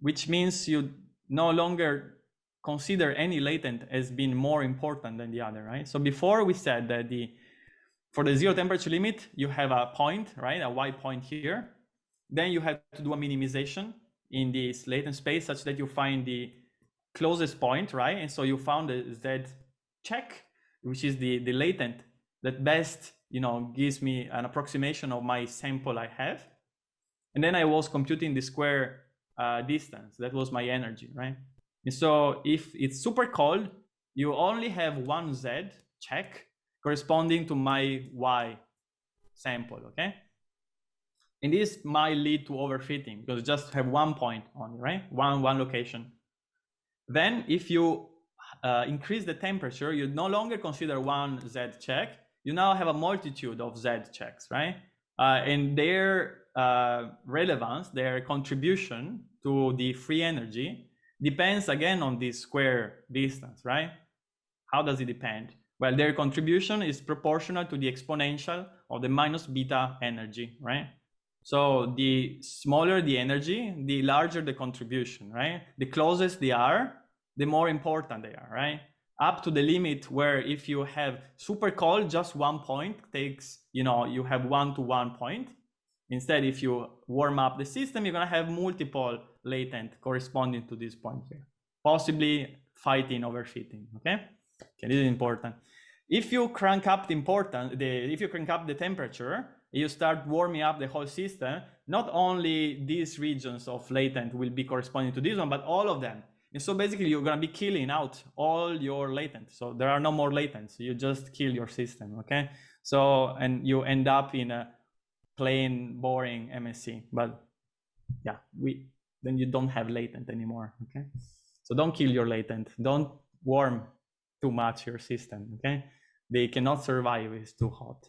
which means you no longer consider any latent as being more important than the other, right? So before we said that for the zero temperature limit, you have a point, right? A y point here. Then you have to do a minimization in this latent space such that you find the closest point, right? And so you found the z check, which is the latent that best, gives me an approximation of my sample I have. And then I was computing the square distance. That was my energy, right? And so if it's super cold, you only have one z check corresponding to my y sample, okay? And this might lead to overfitting because you just have one point only, right? One location. Then if you increase the temperature, you no longer consider one z check. You now have a multitude of z checks, right? And their relevance, their contribution to the free energy depends again on this square distance, right? How does it depend? Well, their contribution is proportional to the exponential of the minus beta energy, right? So the smaller the energy, the larger the contribution, right? The closest they are, the more important they are, right? Up to the limit where if you have super cold, just 1 point takes, you have 1-to-1 point. Instead, if you warm up the system, you're gonna have multiple latent corresponding to this point here, possibly fighting overfitting, okay? Okay, this is important. If you crank up the temperature, you start warming up the whole system, not only these regions of latent will be corresponding to this one, but all of them. And so basically you're gonna be killing out all your latent. So there are no more latents, you just kill your system, okay? So, and you end up in a plain, boring MSC, but yeah, then you don't have latent anymore, okay? So don't kill your latent, don't warm too much your system, okay? They cannot survive, it's too hot.